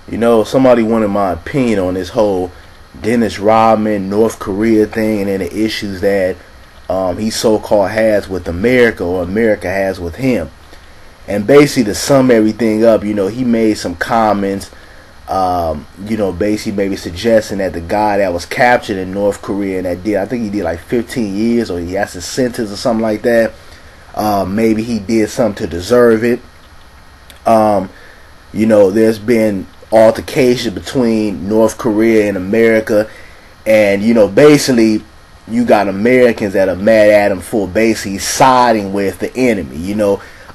Somebody wanted my opinion on this whole Dennis Rodman, North Korea thing, and then the issues that he so-called has with America, or America has with him. And basically, to sum everything up, he made some comments, basically maybe suggesting that the guy that was captured in North Korea and I think he did like 15 years, or he has a sentence or something like that. Maybe he did something to deserve it. There's been altercation between North Korea and America, and basically you got Americans that are mad at him for basically siding with the enemy,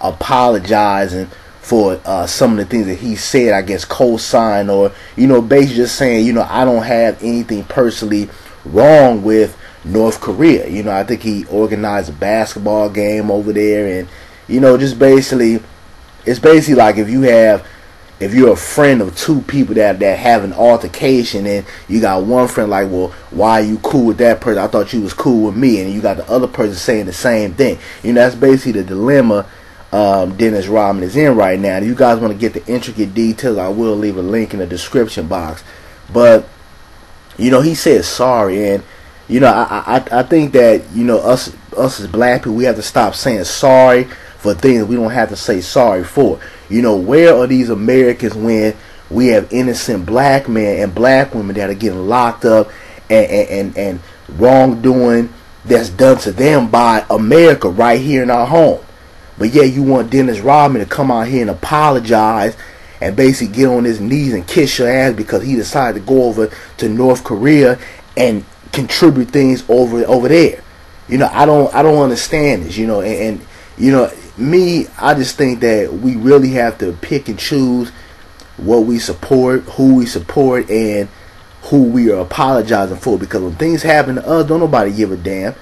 apologizing for some of the things that he said, I guess co-sign, or basically just saying, I don't have anything personally wrong with North Korea. I think he organized a basketball game over there, and just basically, it's basically like if you're a friend of two people that have an altercation, and you got one friend like, well, why are you cool with that person? I thought you was cool with me. And you got the other person saying the same thing. That's basically the dilemma Dennis Rodman is in right now. If you guys want to get the intricate details, I will leave a link in the description box. But he said sorry, and I think that us as black people, we have to stop saying sorry for things we don't have to say sorry for. Where are these Americans when we have innocent black men and black women that are getting locked up and wrongdoing that's done to them by America right here in our home? But yeah, you want Dennis Rodman to come out here and apologize and basically get on his knees and kiss your ass because he decided to go over to North Korea and contribute things over there. I don't understand this. Me, I just think that we really have to pick and choose what we support, who we support, and who we are apologizing for. Because when things happen to us, don't nobody give a damn.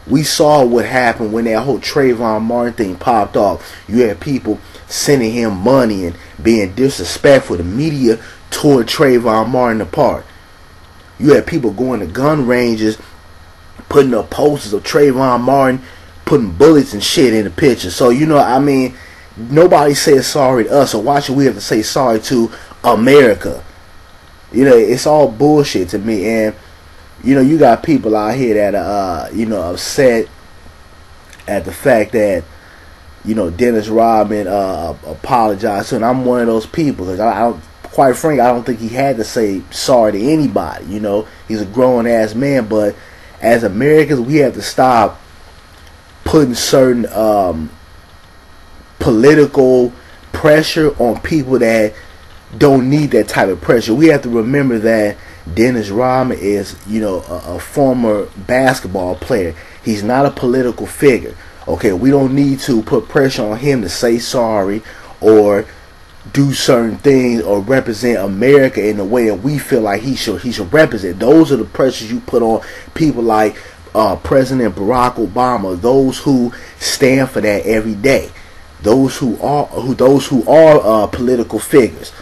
We saw what happened when that whole Trayvon Martin thing popped off. You had people sending him money and being disrespectful. The media tore Trayvon Martin apart. You had people going to gun ranges, putting up posters of Trayvon Martin, putting bullets and shit in the picture. So, nobody says sorry to us. So why should we have to say sorry to America? It's all bullshit to me. And, you got people out here that are, upset at the fact that, Dennis Rodman apologized to. And I'm one of those people. Because quite frankly, I don't think he had to say sorry to anybody. He's a grown-ass man. But as Americans, we have to stop putting certain political pressure on people that don't need that type of pressure. We have to remember that Dennis Rodman is, a former basketball player. He's not a political figure. Okay, we don't need to put pressure on him to say sorry or do certain things or represent America in the way that we feel like he should represent. Those are the pressures you put on people like President Barack Obama, those who stand for that every day, those who are political figures,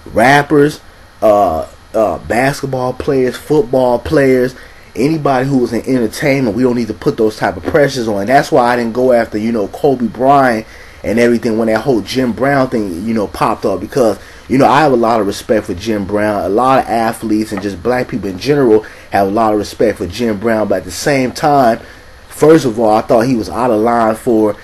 rappers, basketball players, football players, anybody who is in entertainment. We don't need to put those type of pressures on. And that's why I didn't go after Kobe Bryant and everything when that whole Jim Brown thing popped up, because I have a lot of respect for Jim Brown. A lot of athletes and just black people in general have a lot of respect for Jim Brown. But at the same time, first of all, I thought he was out of line for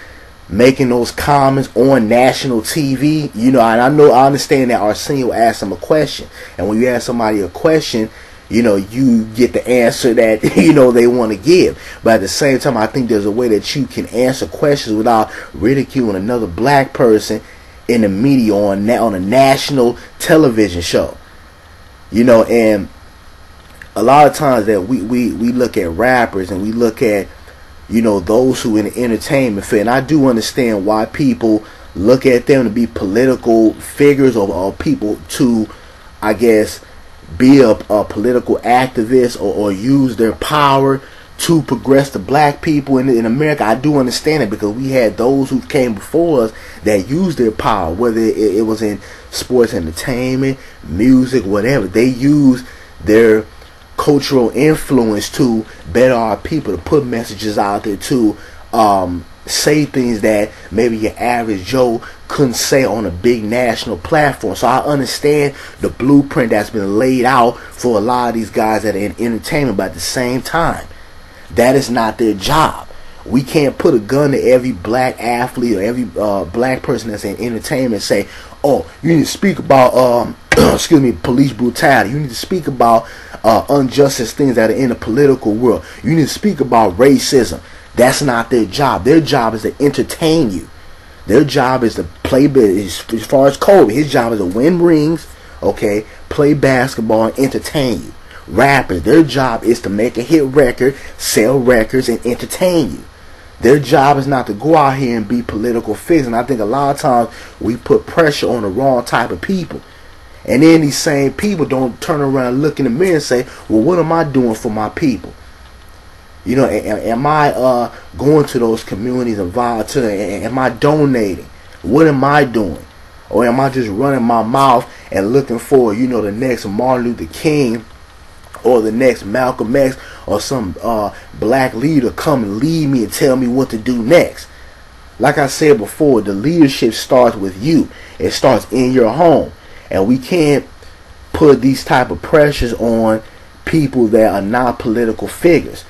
making those comments on national TV. And I understand that Arsenio asked him a question. And when you ask somebody a question, you get the answer that, they want to give. But at the same time, I think there's a way that you can answer questions without ridiculing another black person in the media on a national television show. And a lot of times that we look at rappers and we look at, those who in the entertainment field. And I do understand why people look at them to be political figures or people to, I guess, be a political activist or use their power to progress the black people in America. I do understand it, because we had those who came before us that used their power, whether it was in sports entertainment, music, whatever. They used their cultural influence to better our people, to put messages out there, to say things that maybe your average Joe couldn't say on a big national platform. So I understand the blueprint that's been laid out for a lot of these guys that are in entertainment, but at the same time, that is not their job. We can't put a gun to every black athlete or every black person that's in entertainment and say, oh, you need to speak about excuse me, police brutality. You need to speak about injustice, things that are in the political world. You need to speak about racism. That's not their job. Their job is to entertain you. Their job is to play, as far as Kobe, his job is to win rings, okay, play basketball and entertain you. Rappers, their job is to make a hit record, sell records, and entertain you. Their job is not to go out here and be political figures. And I think a lot of times we put pressure on the wrong type of people. And then these same people don't turn around and look in the mirror and say, well, what am I doing for my people? You know, am I going to those communities and volunteering? Am I donating? What am I doing? Or am I just running my mouth and looking for, you know, the next Martin Luther King or the next Malcolm X or some black leader come and lead me and tell me what to do next? Like I said before, the leadership starts with you. It starts in your home. And we can't put these type of pressures on people that are not political figures.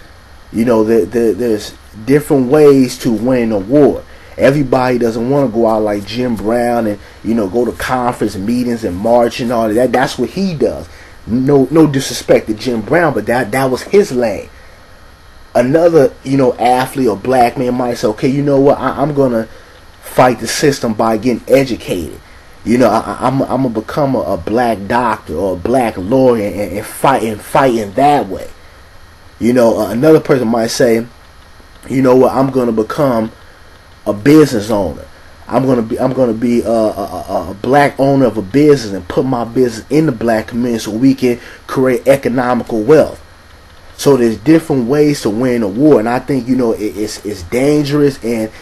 You know, there's different ways to win a war. Everybody doesn't want to go out like Jim Brown and, you know, go to conference meetings and march and all that. That's what he does. No disrespect to Jim Brown, but that was his lane. Another, you know, athlete or black man might say, okay, you know what, I'm going to fight the system by getting educated. You know, I'm going to become a black doctor or a black lawyer and fight in that way. You know, another person might say, you know what, I'm going to become a business owner. I'm going to be a black owner of a business and put my business in the black community so we can create economical wealth. So there's different ways to win a war, and I think, you know, it's dangerous and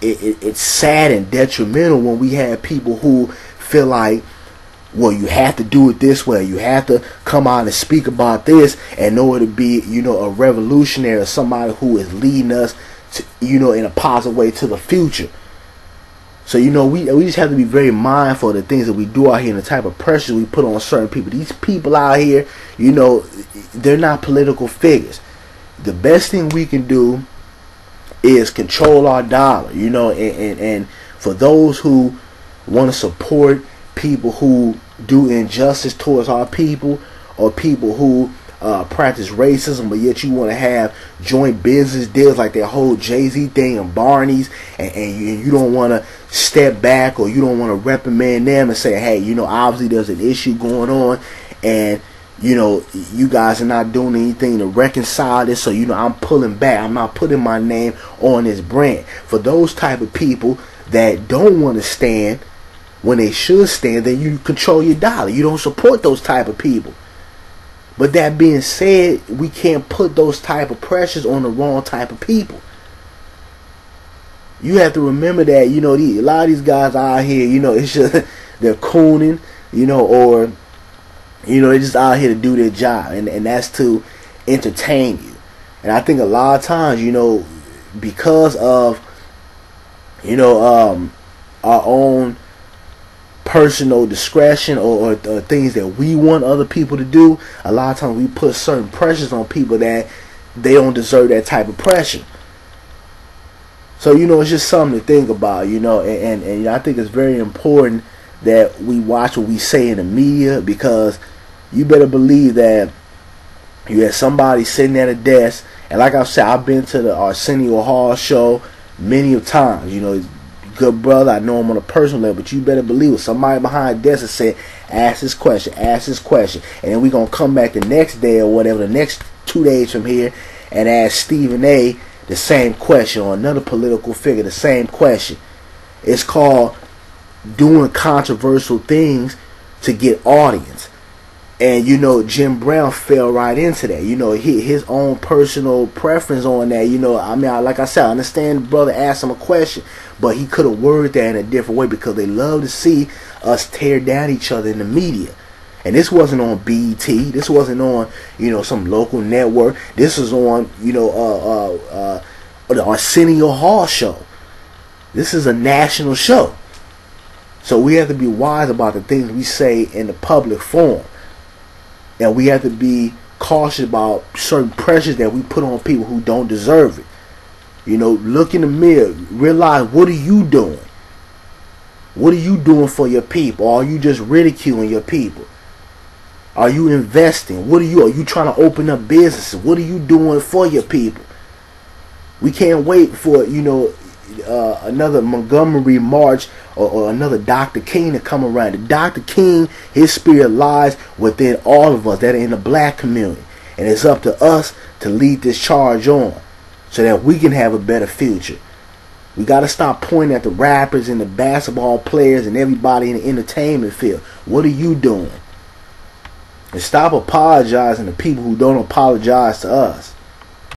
it's sad and detrimental when we have people who feel like, well, you have to do it this way. You have to come out and speak about this in order to be, you know, a revolutionary or somebody who is leading us, to, you know, in a positive way to the future. So, you know, we just have to be very mindful of the things that we do out here and the type of pressure we put on certain people. These people out here, you know, they're not political figures. The best thing we can do is control our dollar, you know, and for those who want to support people who do injustice towards our people, or people who practice racism, but yet you want to have joint business deals like that whole Jay-Z thing and Barney's, and you don't want to step back, or you don't want to reprimand them and say, hey, you know, obviously there's an issue going on, and you know, you guys are not doing anything to reconcile this, so, you know, I'm pulling back. I'm not putting my name on this brand. For those type of people that don't want to stand when they should stand, then you control your dollar. You don't support those type of people. But that being said, we can't put those type of pressures on the wrong type of people. You have to remember that, you know, a lot of these guys out here, you know, it's just they're cooning, you know, or, you know, they're just out here to do their job, and that's to entertain you. And I think a lot of times, you know, because of, you know, our own personal discretion or things that we want other people to do, a lot of times we put certain pressures on people that they don't deserve that type of pressure. So, you know, it's just something to think about, you know, and I think it's very important that we watch what we say in the media, because you better believe that you have somebody sitting at a desk, and like I said, I've been to the Arsenio Hall show many of times, you know, good brother, I know him on a personal level, but you better believe it. Somebody behind the desk that said, ask this question, and then we're going to come back the next day or whatever, the next 2 days from here, and ask Stephen A. the same question, or another political figure the same question. It's called doing controversial things to get audience. And, you know, Jim Brown fell right into that. You know, his own personal preference on that. You know, I mean, like I said, I understand the brother asked him a question, but he could have worded that in a different way, because they love to see us tear down each other in the media. And this wasn't on BET. This wasn't on, you know, some local network. This was on, you know, the Arsenio Hall show. This is a national show. So we have to be wise about the things we say in the public forum. And we have to be cautious about certain pressures that we put on people who don't deserve it. You know, look in the mirror. Realize, what are you doing? What are you doing for your people? Or are you just ridiculing your people? Are you investing? Are you trying to open up businesses? What are you doing for your people? We can't wait for, another Montgomery March or another Dr. King to come around. The Dr. King, his spirit lies within all of us that are in the black community. And it's up to us to lead this charge on so that we can have a better future. We got to stop pointing at the rappers and the basketball players and everybody in the entertainment field. What are you doing? And stop apologizing to people who don't apologize to us.